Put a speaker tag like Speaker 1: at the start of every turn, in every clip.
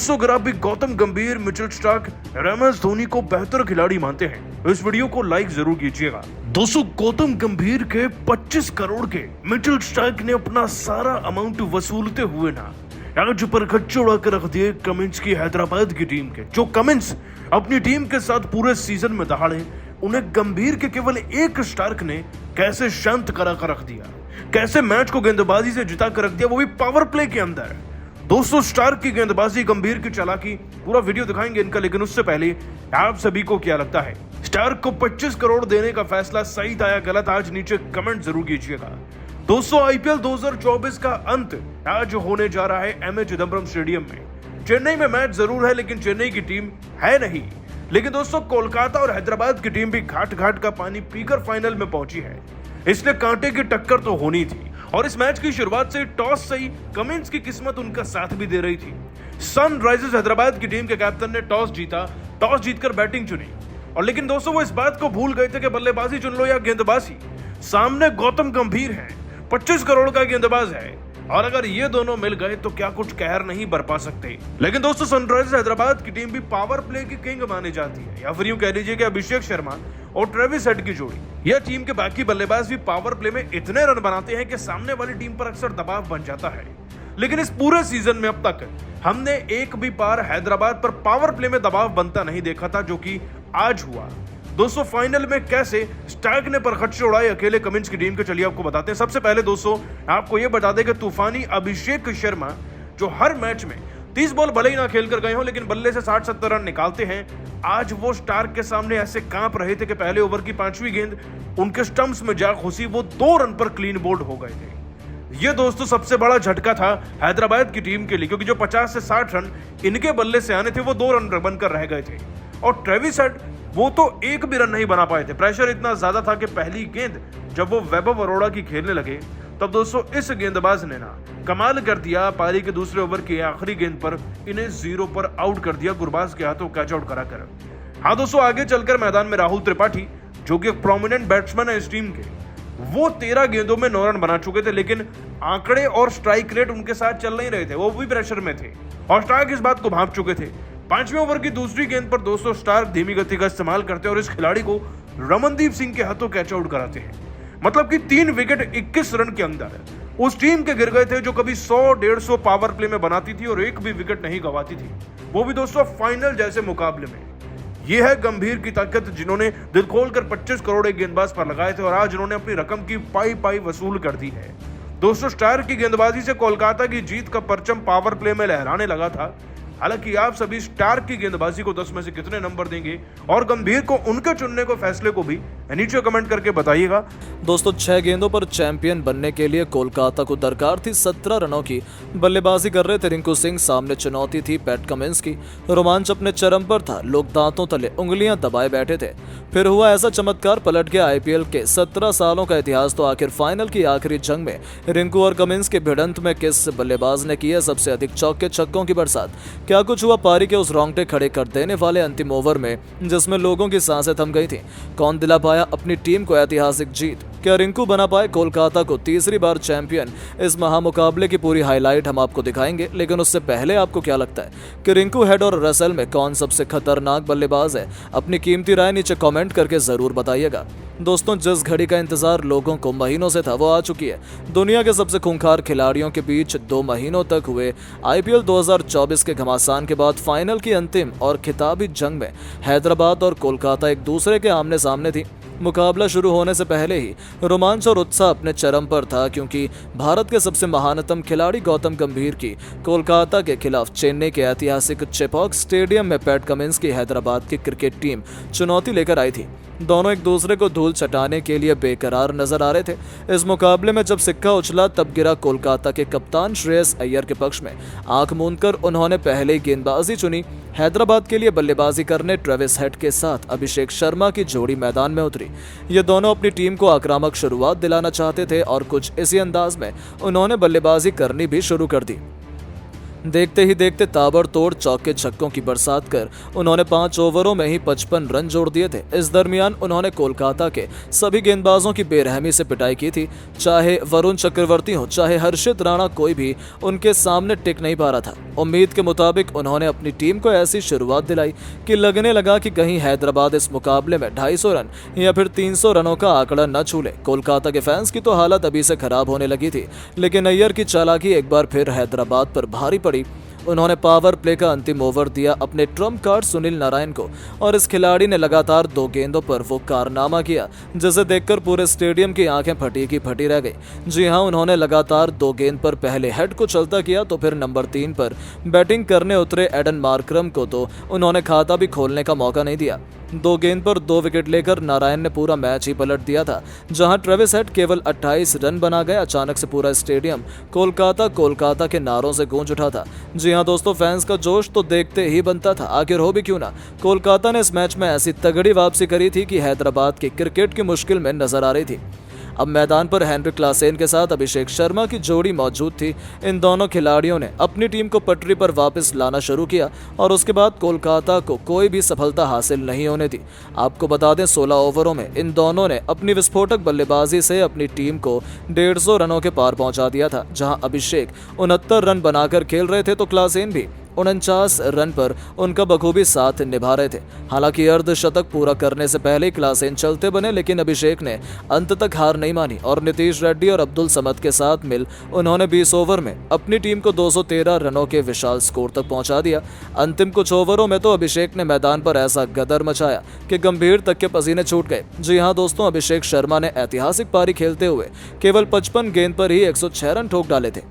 Speaker 1: दोस्तों अगर आप भी गौतम गंभीर, मिचेल स्टार्क, एमएस धोनी को बेहतर खिलाड़ी मानते हैं तो इस वीडियो को लाइक जरूर कीजिएगा। दोस्तों गौतम गंभीर के 25 करोड़ के मिचेल स्टार्क ने अपना सारा अमाउंट वसूलते हुए ना आज पर खच्चे उड़ा कर रख दिए कमिंस की हैदराबाद की टीम के। जो कमिंस अपनी टीम के साथ पूरे सीजन में दहाड़े, उन्हें गंभीर के केवल एक स्टार्क ने कैसे शांत करा कर रख दिया, कैसे मैच को गेंदबाजी से जिता कर रख दिया, वो भी पावर प्ले के अंदर। दोस्तों स्टार्क की गेंदबाजी, गंभीर की चालाकी, पूरा वीडियो दिखाएंगे इनका, लेकिन उससे पहले आप सभी को क्या लगता है, स्टार्क को 25 करोड़ देने का फैसला सही था या गलत? आज नीचे कमेंट जरूर कीजिएगा। दोस्तों आईपीएल 2024 का अंत आज होने जा रहा है एमए चिदम्बरम स्टेडियम में। चेन्नई में मैच जरूर है लेकिन चेन्नई की टीम है नहीं। लेकिन दोस्तों कोलकाता और हैदराबाद की टीम भी घाट घाट का पानी पीकर फाइनल में पहुंची है, इसलिए कांटे की टक्कर तो होनी थी। और इस मैच की शुरुआत से टॉस से ही कमिंस की किस्मत उनका साथ भी दे रही थी। सनराइजर्स हैदराबाद की टीम के कैप्टन ने टॉस जीता, टॉस जीतकर बैटिंग चुनी। और लेकिन दोस्तों वो इस बात को भूल गए थे कि बल्लेबाजी चुन लो या गेंदबाजी। सामने गौतम गंभीर है, 25 करोड़ का गेंदबाज है, और अगर ये दोनों मिल गए तो क्या कुछ कहर नहीं बरपा सकते। लेकिन दोस्तों सनराइजर्स हैदराबाद की टीम भी पावर प्ले की किंग मानी जाती है, या फिर यूं कह लीजिए कि अभिषेक शर्मा और ट्रेविस हेड की जोड़ी। यह टीम के बाकी बल्लेबाज भी पावर प्ले में इतने रन बनाते हैं कि सामने वाली टीम पर अक्सर दबाव बन जाता है। लेकिन इस पूरे सीजन में अब तक हमने एक भी बार हैदराबाद पर पावर प्ले में दबाव बनता नहीं देखा था, जो कि आज हुआ। दोस्तों फाइनल में कैसे स्टार्क ने परखच्चे उड़ाए अकेले कमिंस की टीम के, चलिए आपको बताते हैं। सबसे पहले दोस्तों आपको यह बता दें कि तूफानी अभिषेक शर्मा जो हर मैच में 30 बॉल भले ही ना खेल कर गए हो लेकिन बल्ले से 60-70 रन निकालते हैं, आज वो स्टार्क के सामने ऐसे कांप रहे थे कि पहले ओवर की 5वीं गेंद उनके स्टंप्स में जा घुसी, वो 2 रन पर क्लीन बोल्ड हो गए थे। ये दोस्तों सबसे बड़ा झटका था हैदराबाद की टीम के लिए, क्योंकि जो 50 से 60 रन इनके बल्ले से आने थे वो 2 रन बनकर रह गए थे। और ट्रेविस हेड वो तो एक भी रन नहीं बना पाए थे। प्रेशर इतना ज्यादा था कि पहली गेंद जब वो वैभव अरोड़ा की खेलने लगे तब दोस्तों इस गेंदबाज ने ना कमाल कर दिया। पारी के दूसरे ओवर की आखिरी गेंद पर इन्हें 0 पर आउट कर दिया, गुरबाज के हाथों कैच आउट कराकर। हाँ दोस्तों आगे चलकर मैदान में राहुल त्रिपाठी जो कि एक प्रोमिनेंट बैट्समैन है इस टीम के, वो 13 गेंदों में 9 रन बना चुके थे, लेकिन आंकड़े और स्ट्राइक रेट उनके साथ चल नहीं रहे थे, वो भी प्रेशर में थे और स्टार्क इस बात को भांप चुके थे। 5वें ओवर की दूसरी गेंद पर दोस्तों स्टार्क धीमी गति का इस्तेमाल करते हैं और इस खिलाड़ी को रमनदीप सिंह के हाथों कैच आउट कराते हैं। मतलब कि 3 विकेट 21 रन के अंदर उस टीम के गिर गए थे जो कभी 100-150 पावर प्ले में बनाती थी और एक भी विकेट नहीं गंवाती थी, वो भी दोस्तों फाइनल जैसे मुकाबले में। यह है गंभीर की ताकत, जिन्होंने दिल खोलकर 25 करोड़ एक गेंदबाज पर लगाए थे और आज उन्होंने अपनी रकम की पाई वसूल कर दी है। दोस्तों स्टार्क की गेंदबाजी से कोलकाता की जीत का परचम पावर प्ले में लहराने लगा था। हालांकि आप सभी स्टार्क की गेंदबाजी को 10 में से कितने नंबर देंगे और गंभीर को उनके चुनने को फैसले को भी नीचे कमेंट करके बताइएगा।
Speaker 2: दोस्तों 6 गेंदों पर चैंपियन बनने के लिए कोलकाता को दरकार थी 17 रनों की। बल्लेबाजी कर रहे थे रिंकू सिंह, सामने चुनौती थी पैट कमिंस की। रोमांच अपने चरम पर था, लोग दांतों तले उंगलियां दबाए बैठे थे। फिर हुआ ऐसा चमत्कार, पलट गया आईपीएल के 17 सालों का इतिहास। तो आखिर फाइनल की आखिरी जंग में रिंकू और कमिंस के भिड़ंत में किस बल्लेबाज ने किया सबसे अधिक चौके छक्कों की बरसात? क्या कुछ हुआ पारी के उस रोंगटे खड़े कर देने वाले अंतिम ओवर में जिसमें लोगों की सांसें थम गई थी? कौन दिला पाया अपनी टीम को ऐतिहासिक जीत? क्या रिंकू बना पाए कोलकाता को तीसरी बार चैंपियन? इस महामुकाबले की पूरी हाईलाइट हम आपको दिखाएंगे, लेकिन उससे पहले आपको क्या लगता है कि रिंकू, हेड और रसेल में कौन सबसे खतरनाक बल्लेबाज है? अपनी कीमती राय नीचे कमेंट करके जरूर बताइएगा। दोस्तों जिस घड़ी का इंतजार लोगों को महीनों से था वो आ चुकी है। दुनिया के सबसे खूंखार खिलाड़ियों के बीच 2 महीनों तक हुए आईपीएल 2024 के घमासान के बाद फाइनल की अंतिम और खिताबी जंग में हैदराबाद और कोलकाता एक दूसरे के आमने सामने थी। मुकाबला शुरू होने से पहले ही रोमांच और उत्साह अपने चरम पर था, क्योंकि भारत के सबसे महानतम खिलाड़ी गौतम गंभीर की कोलकाता के खिलाफ चेन्नई के ऐतिहासिक चेपॉक स्टेडियम में पैट कमिंस की हैदराबाद की क्रिकेट टीम चुनौती लेकर आई थी। दोनों एक दूसरे को धूल चटाने के लिए बेकरार नजर आ रहे थे। इस मुकाबले में जब सिक्का उछला तब गिरा कोलकाता के कप्तान श्रेयस अय्यर के पक्ष में। आंख मूंदकर उन्होंने पहले ही गेंदबाजी चुनी। हैदराबाद के लिए बल्लेबाजी करने ट्रेविस हेड के साथ अभिषेक शर्मा की जोड़ी मैदान में उतरी। ये दोनों अपनी टीम को आक्रामक शुरुआत दिलाना चाहते थे और कुछ इसी अंदाज में उन्होंने बल्लेबाजी करनी भी शुरू कर दी। देखते ही देखते ताबड़तोड़ चौके छक्कों की बरसात कर उन्होंने 5 ओवरों में ही 55 रन जोड़ दिए थे। इस दरमियान उन्होंने कोलकाता के सभी गेंदबाजों की बेरहमी से पिटाई की थी। चाहे वरुण चक्रवर्ती हो चाहे हर्षित राणा, कोई भी उनके सामने टिक नहीं पा रहा था। उम्मीद के मुताबिक उन्होंने अपनी टीम को ऐसी शुरुआत दिलाई कि लगने लगा कि कहीं हैदराबाद इस मुकाबले में 250 रन या फिर 300 रनों का आंकड़ा न छू ले। कोलकाता के फैंस की तो हालत अभी से खराब होने लगी थी, लेकिन अय्यर की चालाकी एक बार फिर हैदराबाद पर भारी पड़ी। उन्होंने पावर प्ले का अंतिम ओवर दिया अपने ट्रम्प कार्ड सुनील नारायण को, और इस खिलाड़ी ने लगातार 2 गेंदों पर वो कारनामा किया जिसे देखकर पूरे स्टेडियम की आंखें फटी की फटी रह गई। जी हां, उन्होंने लगातार 2 गेंद पर पहले हेड को चलता किया तो फिर नंबर 3 पर बैटिंग करने उतरे एडन मार्करम को तो उन्होंने खाता भी खोलने का मौका नहीं दिया। 2 गेंद पर 2 विकेट लेकर नारायण ने पूरा मैच ही पलट दिया था। जहां ट्रेविस हेड केवल 28 रन बना गए, अचानक से पूरा स्टेडियम कोलकाता के नारों से गूंज उठा था। जी हां दोस्तों, फैंस का जोश तो देखते ही बनता था, आखिर हो भी क्यों ना। कोलकाता ने इस मैच में ऐसी तगड़ी वापसी करी थी कि हैदराबाद की क्रिकेट की मुश्किल में नजर आ रही थी। अब मैदान पर हेनरिक क्लासेन के साथ अभिषेक शर्मा की जोड़ी मौजूद थी। इन दोनों खिलाड़ियों ने अपनी टीम को पटरी पर वापस लाना शुरू किया और उसके बाद कोलकाता को कोई भी सफलता हासिल नहीं होने दी। आपको बता दें, 16 ओवरों में इन दोनों ने अपनी विस्फोटक बल्लेबाजी से अपनी टीम को 150 रनों के पार पहुंचा दिया था। जहां अभिषेक 69 रन बनाकर खेल रहे थे तो क्लासेन भी 49 रन पर उनका बखूबी साथ निभा रहे थे। हालांकि अर्धशतक पूरा करने से पहले ही क्लासेन चलते बने, लेकिन अभिषेक ने अंत तक हार नहीं मानी और नीतीश रेड्डी और अब्दुल समद के साथ मिल उन्होंने 20 ओवर में अपनी टीम को 213 रनों के विशाल स्कोर तक पहुंचा दिया। अंतिम कुछ ओवरों में तो अभिषेक ने मैदान पर ऐसा गदर मचाया कि गंभीर तक के पसीने छूट गए। जी हां दोस्तों, अभिषेक शर्मा ने ऐतिहासिक पारी खेलते हुए केवल 55 गेंद पर ही 106 रन ठोक डाले थे,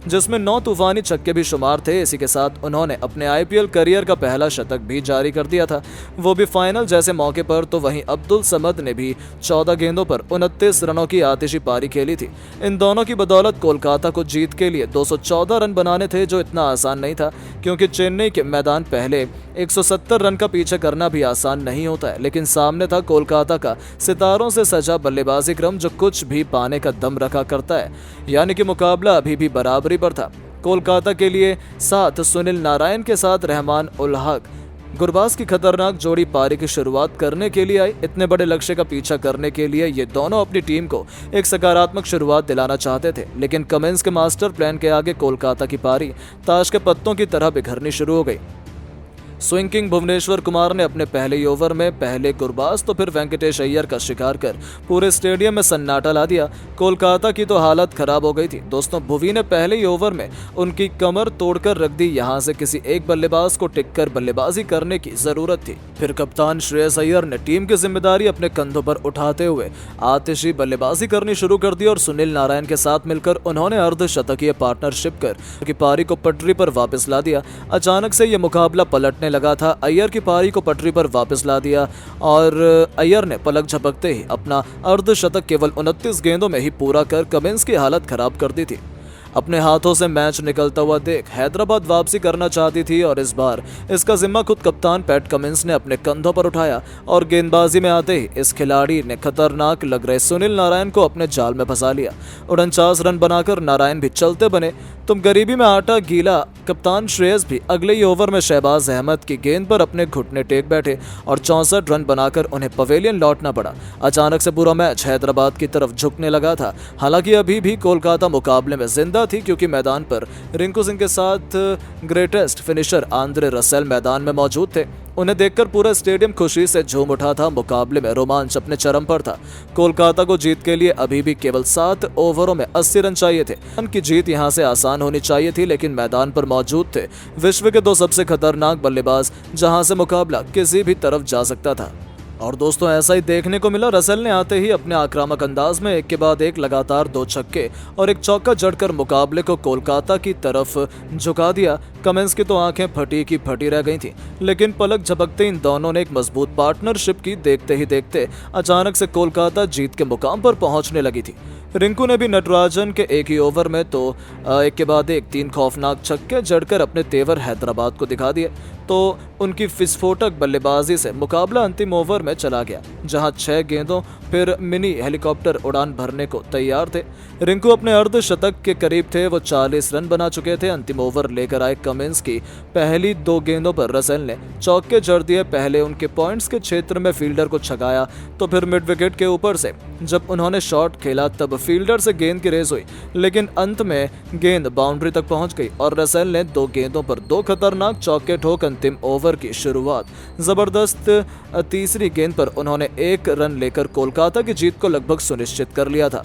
Speaker 2: जिसमें 9 तूफानी छक्के भी शुमार थे। इसी के साथ उन्होंने अपने आईपीएल करियर का पहला शतक भी जारी कर दिया था, वो भी फाइनल जैसे मौके पर। तो वहीं अब्दुल समद ने भी 14 गेंदों पर 29 रनों की आतिशी पारी खेली थी। इन दोनों की बदौलत कोलकाता को जीत के लिए 214 रन बनाने थे, जो इतना आसान नहीं था क्योंकि चेन्नई के मैदान पहले 170 रन का पीछे करना भी आसान नहीं होता है। लेकिन सामने था कोलकाता का सितारों से सजा बल्लेबाजी क्रम, जो कुछ भी पाने का दम रखा करता है। यानी कि मुकाबला अभी भी बराबरी पर था। कोलकाता के लिए साथ सुनील नारायण के साथ रहमान उल हक गुरबाज की खतरनाक जोड़ी पारी की शुरुआत करने के लिए आई। इतने बड़े लक्ष्य का पीछा करने के लिए ये दोनों अपनी टीम को एक सकारात्मक शुरुआत दिलाना चाहते थे, लेकिन कमिंस के मास्टर प्लान के आगे कोलकाता की पारी ताश के पत्तों की तरह बिखरनी शुरू हो गई। स्विंग किंग भुवनेश्वर कुमार ने अपने पहले ही ओवर में पहले गुरबाज तो फिर वेंकटेश अय्यर का शिकार कर पूरे स्टेडियम में सन्नाटा ला दिया। कोलकाता की तो हालत खराब हो गई थी दोस्तों। भुवी ने पहले ही ओवर में उनकी कमर तोड़कर रख दी। यहां से किसी एक बल्लेबाज को टिककर बल्लेबाजी करने की जरूरत थी। फिर कप्तान श्रेयस अय्यर ने टीम की जिम्मेदारी अपने कंधों पर उठाते हुए आतिशी बल्लेबाजी करनी शुरू कर दी और सुनील नारायण के साथ मिलकर उन्होंने अर्धशतकीय पार्टनरशिप कर पारी को पटरी पर वापस ला दिया। अचानक से यह मुकाबला पलटने लगा था। अय्यर की पारी को पटरी पर वापस ला दिया और अय्यर ने पलक झपकते ही अपना अर्धशतक केवल 29 गेंदों में ही पूरा कर कमिंस की हालत खराब कर दी थी। अपने हाथों से मैच निकलता हुआ देख हैदराबाद वापसी करना चाहती थी और इस बार इसका जिम्मा खुद कप्तान पैट कमिंस ने अपने कंधों पर उठाया और गेंदबाजी में आते ही इस खिलाड़ी ने खतरनाक लग रहे सुनील नारायण को अपने जाल में फंसा लिया। 49 रन बनाकर नारायण भी चलते बने। तुम गरीबी में आटा गीला कप्तान श्रेयस भी अगले ही ओवर में शहबाज अहमद की गेंद पर अपने घुटने टेक बैठे और 64 रन बनाकर उन्हें पवेलियन लौटना पड़ा। अचानक से पूरा मैच हैदराबाद की तरफ झुकने लगा था। हालांकि अभी भी कोलकाता मुकाबले में जिंदा थी क्योंकि मैदान पर रिंकू सिंह के साथ ग्रेटेस्ट फिनिशर आंद्रे रसेल मैदान में मौजूद थे। उन्हें देखकर पूरा स्टेडियम खुशी से झूम उठा था। मुकाबले में रोमांच अपने चरम पर था। कोलकाता को जीत के लिए अभी भी केवल 7 ओवरों में 80 रन चाहिए थे। उनकी जीत यहां से आसान होनी चाहिए थी, लेकिन मैदान पर मौजूद थे विश्व के 2 सबसे खतरनाक बल्लेबाज, जहां से मुकाबला किसी भी तरफ जा सकता था। और दोस्तों ऐसा ही देखने को मिला। रसेल ने आते ही अपने आक्रामक अंदाज में एक के बाद एक लगातार 2 छक्के और एक चौका जड़कर मुकाबले को कोलकाता की तरफ झुका दिया। कमिंस की तो आंखें फटी की फटी रह गई थी, लेकिन पलक झपकते इन दोनों ने एक मजबूत पार्टनरशिप की। देखते ही देखते अचानक से कोलकाता जीत के मुकाम पर पहुंचने लगी थी। रिंकू ने भी नटराजन के एक ही ओवर में तो एक के बाद एक 3 खौफनाक छक्के जड़कर अपने तेवर हैदराबाद को दिखा दिए। तो उनकी विस्फोटक बल्लेबाजी से मुकाबला अंतिम ओवर में चला गया, जहां 6 गेंदों फिर मिनी हेलीकॉप्टर उड़ान भरने को तैयार थे। रिंकू अपने अर्धशतक के करीब थे, वो 40 रन बना चुके थे। अंतिम ओवर लेकर आए कमिंस की पहली 2 गेंदों पर रसेल ने चौके जड़ दिए। पहले उनके पॉइंट्स के क्षेत्र में फील्डर को छगाया, तो फिर मिड विकेट के ऊपर से जब उन्होंने शॉट खेला तब फील्डर से गेंद की रेस हुई, लेकिन अंत में गेंद बाउंड्री तक पहुंच गई और रसेल ने 2 गेंदों पर 2 खतरनाक चौके ठोक अंतिम ओवर की शुरुआत। जबरदस्त तीसरी गेंद पर उन्होंने 1 रन लेकर कोलकाता की जीत को लगभग सुनिश्चित कर लिया था।